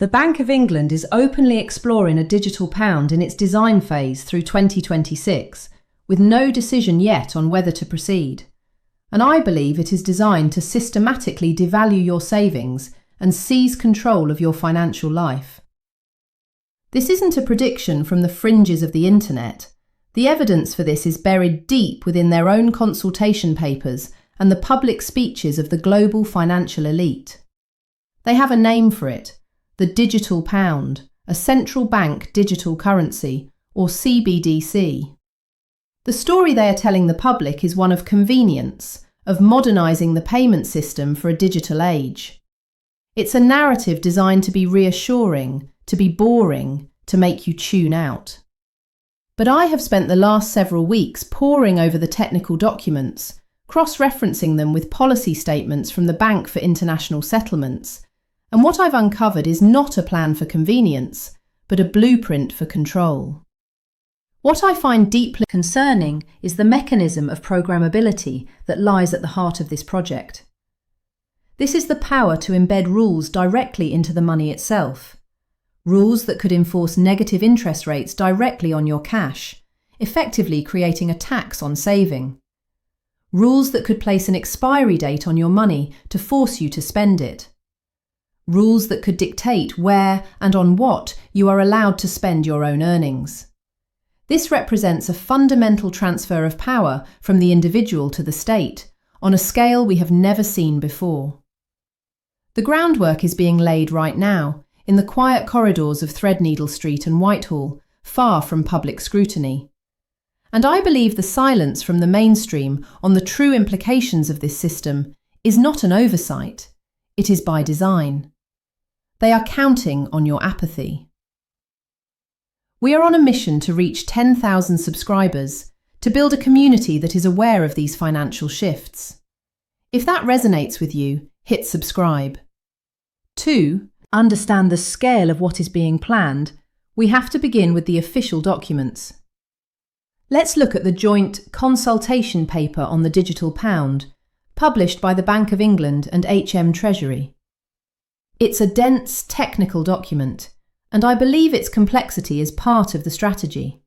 The Bank of England is openly exploring a digital pound in its design phase through 2026, with no decision yet on whether to proceed. And I believe it is designed to systematically devalue your savings and seize control of your financial life. This isn't a prediction from the fringes of the internet. The evidence for this is buried deep within their own consultation papers and the public speeches of the global financial elite. They have a name for it, the digital pound, a central bank digital currency, or CBDC. The story they are telling the public is one of convenience, of modernising the payment system for a digital age. It's a narrative designed to be reassuring, to be boring, to make you tune out. But I have spent the last several weeks poring over the technical documents, cross-referencing them with policy statements from the Bank for International Settlements, and what I've uncovered is not a plan for convenience, but a blueprint for control. What I find deeply concerning is the mechanism of programmability that lies at the heart of this project. This is the power to embed rules directly into the money itself. Rules that could enforce negative interest rates directly on your cash, effectively creating a tax on saving. Rules that could place an expiry date on your money to force you to spend it. Rules that could dictate where and on what you are allowed to spend your own earnings. This represents a fundamental transfer of power from the individual to the state, on a scale we have never seen before. The groundwork is being laid right now, in the quiet corridors of Threadneedle Street and Whitehall, far from public scrutiny. And I believe the silence from the mainstream on the true implications of this system is not an oversight, it is by design. They are counting on your apathy. We are on a mission to reach 10,000 subscribers, to build a community that is aware of these financial shifts. If that resonates with you, hit subscribe. 2. Understand the scale of what is being planned. We have to begin with the official documents. Let's look at the joint consultation paper on the digital pound, published by the Bank of England and HM Treasury. It's a dense, technical document, and I believe its complexity is part of the strategy.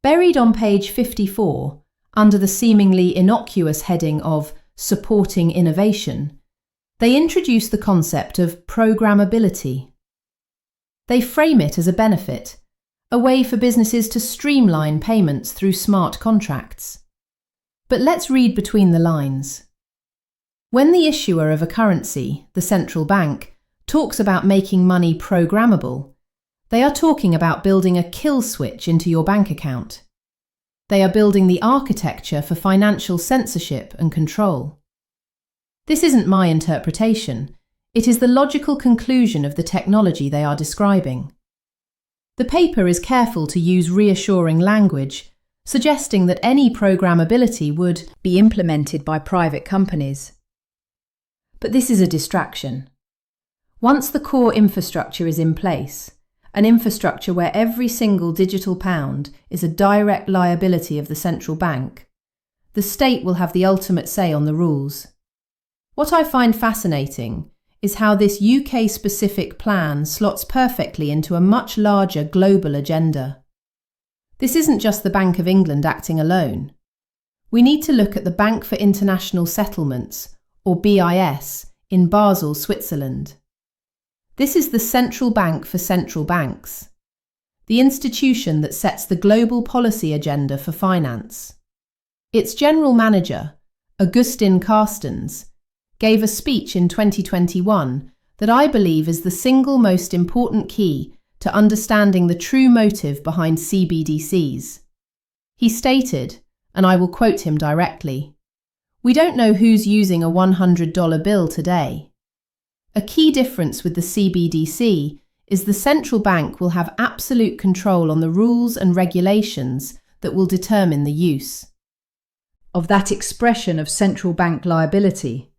Buried on page 54, under the seemingly innocuous heading of Supporting Innovation, they introduce the concept of programmability. They frame it as a benefit, a way for businesses to streamline payments through smart contracts. But let's read between the lines. When the issuer of a currency, the central bank, talks about making money programmable, they are talking about building a kill switch into your bank account. They are building the architecture for financial censorship and control. This isn't my interpretation. It is the logical conclusion of the technology they are describing. The paper is careful to use reassuring language, suggesting that any programmability would be implemented by private companies. But this is a distraction. Once the core infrastructure is in place, an infrastructure where every single digital pound is a direct liability of the central bank, the state will have the ultimate say on the rules. What I find fascinating is how this UK-specific plan slots perfectly into a much larger global agenda. This isn't just the Bank of England acting alone. We need to look at the Bank for International Settlements, or BIS, in Basel, Switzerland. This is the central bank for central banks, the institution that sets the global policy agenda for finance. Its general manager, Augustin Carstens, gave a speech in 2021 that I believe is the single most important key to understanding the true motive behind CBDCs. He stated, and I will quote him directly, "We don't know who's using a $100 bill today. A key difference with the CBDC is the central bank will have absolute control on the rules and regulations that will determine the use of that expression of central bank liability,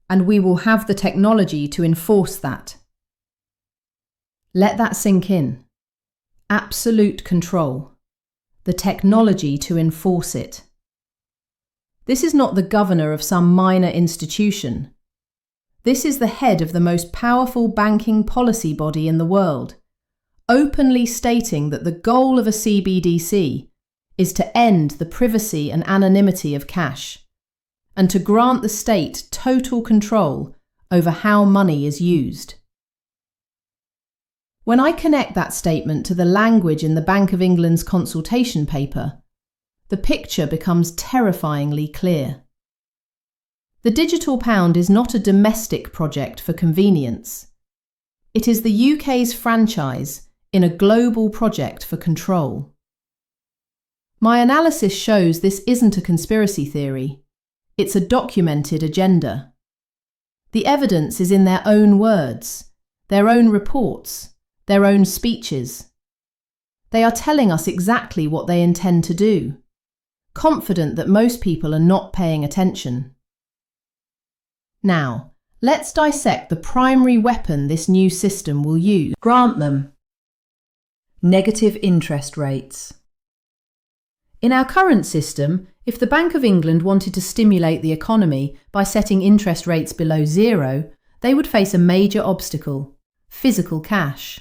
and we will have the technology to enforce that." Let that sink in. Absolute control. The technology to enforce it. This is not the governor of some minor institution. This is the head of the most powerful banking policy body in the world, openly stating that the goal of a CBDC is to end the privacy and anonymity of cash, and to grant the state total control over how money is used. When I connect that statement to the language in the Bank of England's consultation paper, the picture becomes terrifyingly clear. The digital pound is not a domestic project for convenience. It is the UK's franchise in a global project for control. My analysis shows this isn't a conspiracy theory. It's a documented agenda. The evidence is in their own words, their own reports, their own speeches. They are telling us exactly what they intend to do, confident that most people are not paying attention. Now, let's dissect the primary weapon this new system will use. Grant them. Negative interest rates. In our current system, if the Bank of England wanted to stimulate the economy by setting interest rates below zero, they would face a major obstacle: physical cash.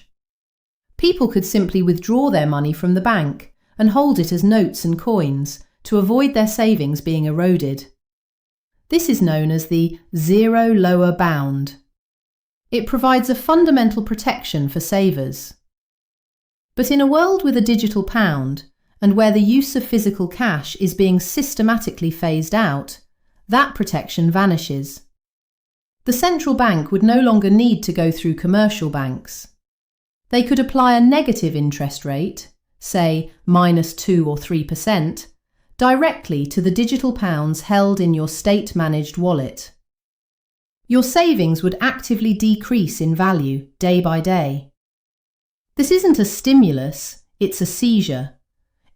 People could simply withdraw their money from the bank and hold it as notes and coins to avoid their savings being eroded. This is known as the zero lower bound. It provides a fundamental protection for savers. But in a world with a digital pound, and where the use of physical cash is being systematically phased out, that protection vanishes. The central bank would no longer need to go through commercial banks. They could apply a negative interest rate, say -2 or 3%, directly to the digital pounds held in your state-managed wallet. Your savings would actively decrease in value day by day. This isn't a stimulus, it's a seizure.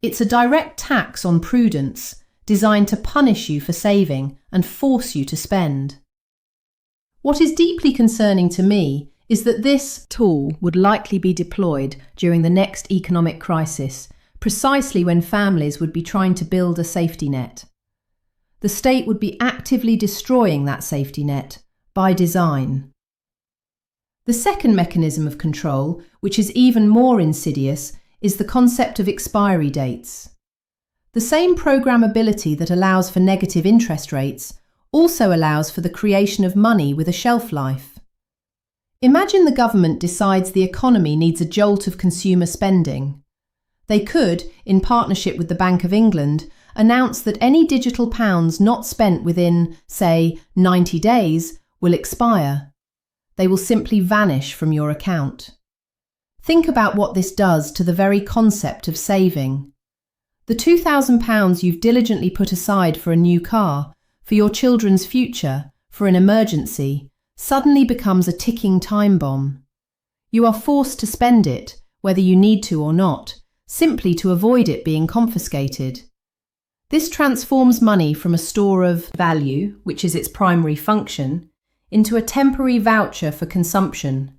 It's a direct tax on prudence designed to punish you for saving and force you to spend. What is deeply concerning to me is that this tool would likely be deployed during the next economic crisis, precisely when families would be trying to build a safety net. The state would be actively destroying that safety net by design. The second mechanism of control, which is even more insidious, is the concept of expiry dates. The same programmability that allows for negative interest rates also allows for the creation of money with a shelf life. Imagine the government decides the economy needs a jolt of consumer spending. They could, in partnership with the Bank of England, announce that any digital pounds not spent within, say, 90 days will expire. They will simply vanish from your account. Think about what this does to the very concept of saving. The £2,000 you've diligently put aside for a new car, for your children's future, for an emergency, suddenly becomes a ticking time bomb. You are forced to spend it, whether you need to or not, simply to avoid it being confiscated. This transforms money from a store of value, which is its primary function, into a temporary voucher for consumption.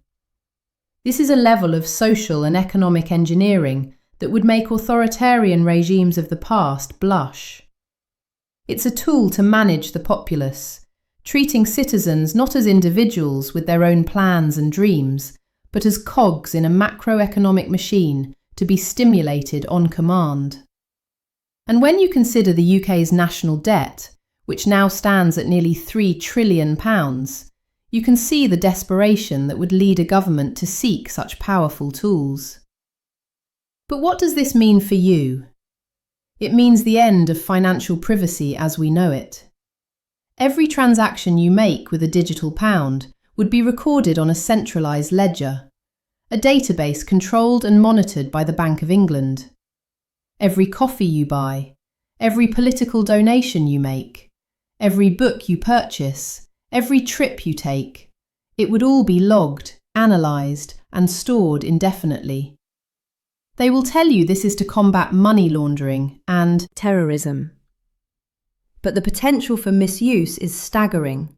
This is a level of social and economic engineering that would make authoritarian regimes of the past blush. It's a tool to manage the populace, treating citizens not as individuals with their own plans and dreams, but as cogs in a macroeconomic machine to be stimulated on command. And when you consider the UK's national debt, which now stands at nearly £3 trillion, you can see the desperation that would lead a government to seek such powerful tools. But what does this mean for you? It means the end of financial privacy as we know it. Every transaction you make with a digital pound would be recorded on a centralised ledger, a database controlled and monitored by the Bank of England. Every coffee you buy, every political donation you make, every book you purchase, every trip you take, it would all be logged, analysed, and stored indefinitely. They will tell you this is to combat money laundering and terrorism. But the potential for misuse is staggering.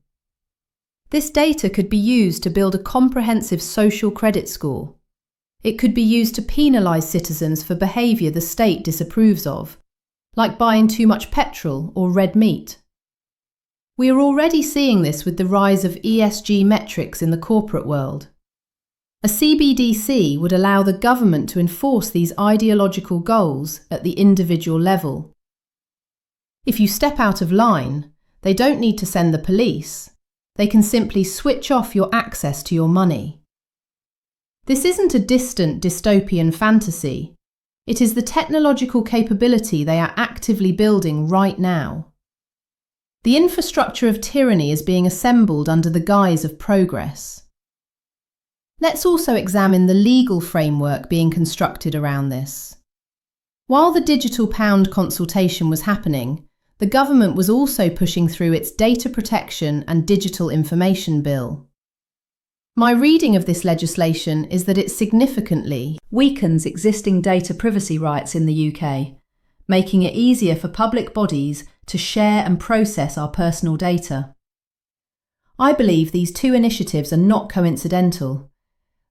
This data could be used to build a comprehensive social credit score. It could be used to penalise citizens for behaviour the state disapproves of, like buying too much petrol or red meat. We are already seeing this with the rise of ESG metrics in the corporate world. A CBDC would allow the government to enforce these ideological goals at the individual level. If you step out of line, they don't need to send the police. They can simply switch off your access to your money. This isn't a distant dystopian fantasy. It is the technological capability they are actively building right now. The infrastructure of tyranny is being assembled under the guise of progress. Let's also examine the legal framework being constructed around this. While the digital pound consultation was happening, the government was also pushing through its Data Protection and Digital Information Bill. My reading of this legislation is that it significantly weakens existing data privacy rights in the UK, making it easier for public bodies to share and process our personal data. I believe these two initiatives are not coincidental.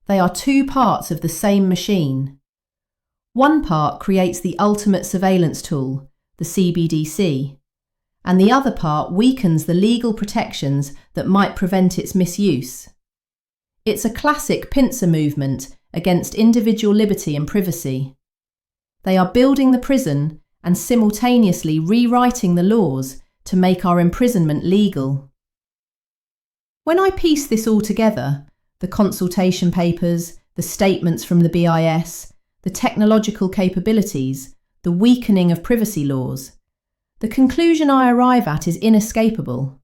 They are two parts of the same machine. One part creates the ultimate surveillance tool, the CBDC, and the other part weakens the legal protections that might prevent its misuse. It's a classic pincer movement against individual liberty and privacy. They are building the prison and simultaneously rewriting the laws to make our imprisonment legal. When I piece this all together, the consultation papers, the statements from the BIS, the technological capabilities, the weakening of privacy laws, the conclusion I arrive at is inescapable.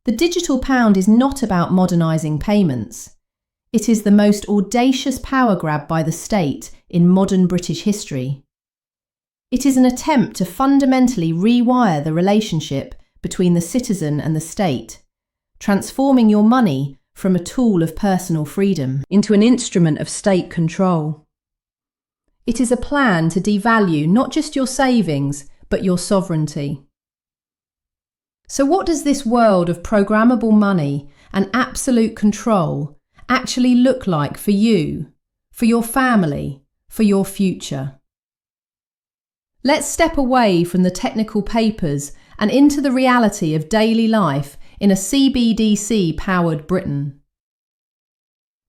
The digital pound is not about modernising payments. It is the most audacious power grab by the state in modern British history. It is an attempt to fundamentally rewire the relationship between the citizen and the state, transforming your money from a tool of personal freedom into an instrument of state control. It is a plan to devalue not just your savings, but your sovereignty. So what does this world of programmable money and absolute control actually look like for you, for your family, for your future? Let's step away from the technical papers and into the reality of daily life in a CBDC-powered Britain.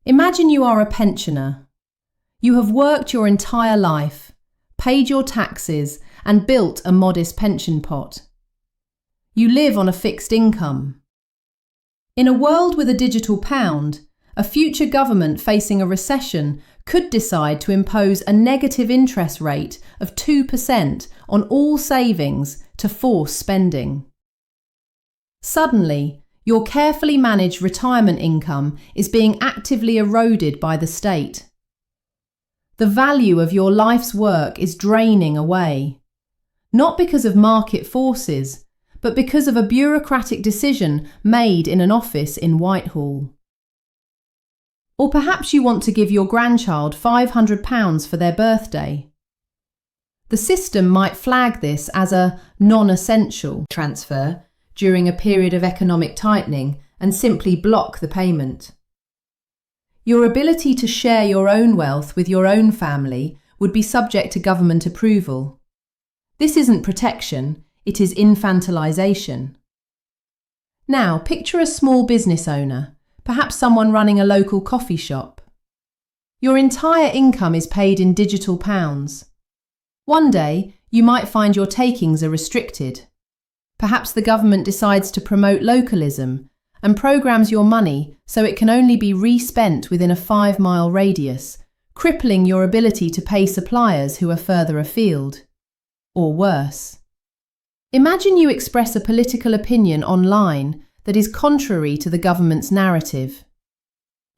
Imagine you are a pensioner. You have worked your entire life, paid your taxes, and built a modest pension pot. You live on a fixed income. In a world with a digital pound, a future government facing a recession could decide to impose a negative interest rate of 2% on all savings to force spending. Suddenly, your carefully managed retirement income is being actively eroded by the state. The value of your life's work is draining away, not because of market forces, but because of a bureaucratic decision made in an office in Whitehall. Or perhaps you want to give your grandchild £500 for their birthday. The system might flag this as a non-essential transfer during a period of economic tightening and simply block the payment. Your ability to share your own wealth with your own family would be subject to government approval. This isn't protection, it is infantilization. Now, picture a small business owner, perhaps someone running a local coffee shop. Your entire income is paid in digital pounds. One day, you might find your takings are restricted. Perhaps the government decides to promote localism and programs your money so it can only be re-spent within a 5-mile radius, crippling your ability to pay suppliers who are further afield. Or worse. Imagine you express a political opinion online that is contrary to the government's narrative.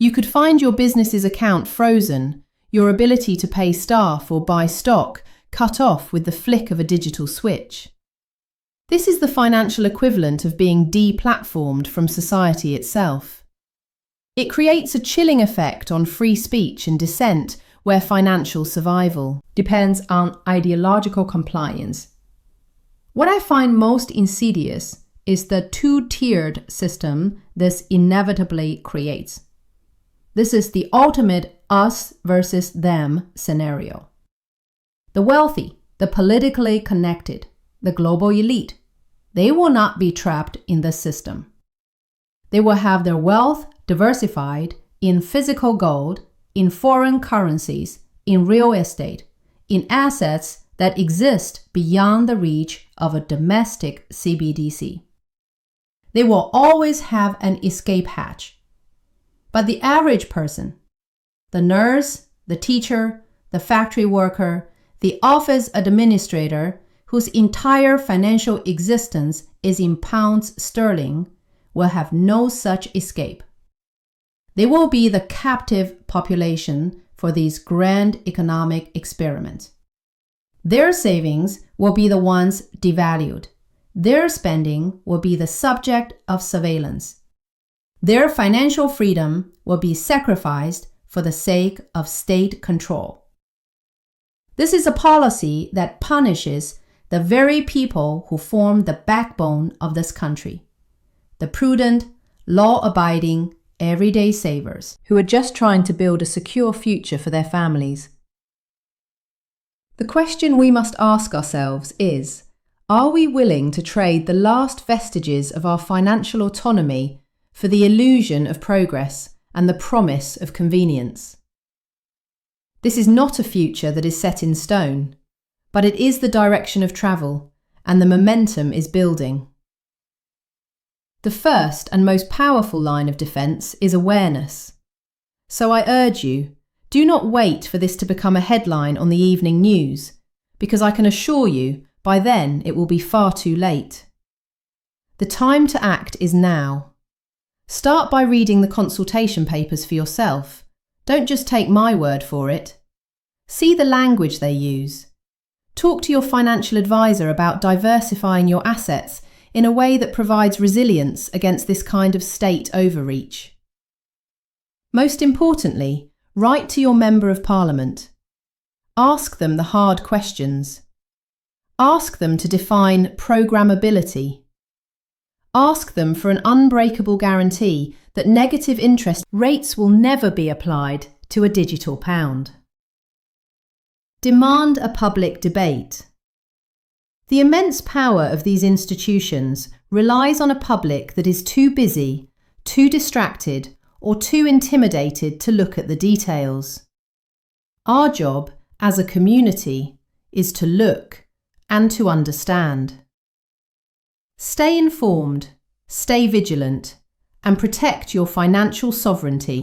You could find your business's account frozen, your ability to pay staff or buy stock cut off with the flick of a digital switch. This is the financial equivalent of being deplatformed from society itself. It creates a chilling effect on free speech and dissent where financial survival depends on ideological compliance. What I find most insidious is the two-tiered system this inevitably creates. This is the ultimate us versus them scenario. The wealthy, the politically connected, the global elite, they will not be trapped in the system. They will have their wealth diversified in physical gold, in foreign currencies, in real estate, in assets that exist beyond the reach of a domestic CBDC. They will always have an escape hatch. But the average person, the nurse, the teacher, the factory worker, the office administrator, whose entire financial existence is in pounds sterling, will have no such escape. They will be the captive population for these grand economic experiments. Their savings will be the ones devalued. Their spending will be the subject of surveillance. Their financial freedom will be sacrificed for the sake of state control. This is a policy that punishes the very people who form the backbone of this country, the prudent, law-abiding, everyday savers who are just trying to build a secure future for their families. The question we must ask ourselves is, are we willing to trade the last vestiges of our financial autonomy for the illusion of progress and the promise of convenience? This is not a future that is set in stone, but it is the direction of travel, and the momentum is building. The first and most powerful line of defense is awareness. So I urge you, do not wait for this to become a headline on the evening news, because I can assure you, by then it will be far too late. The time to act is now. Start by reading the consultation papers for yourself. Don't just take my word for it. See the language they use. Talk to your financial advisor about diversifying your assets in a way that provides resilience against this kind of state overreach. Most importantly, write to your Member of Parliament. Ask them the hard questions. Ask them to define programmability. Ask them for an unbreakable guarantee that negative interest rates will never be applied to a digital pound. Demand a public debate. The immense power of these institutions relies on a public that is too busy, too distracted, or too intimidated to look at the details. Our job as a community is to look and to understand. Stay informed, stay vigilant, and protect your financial sovereignty.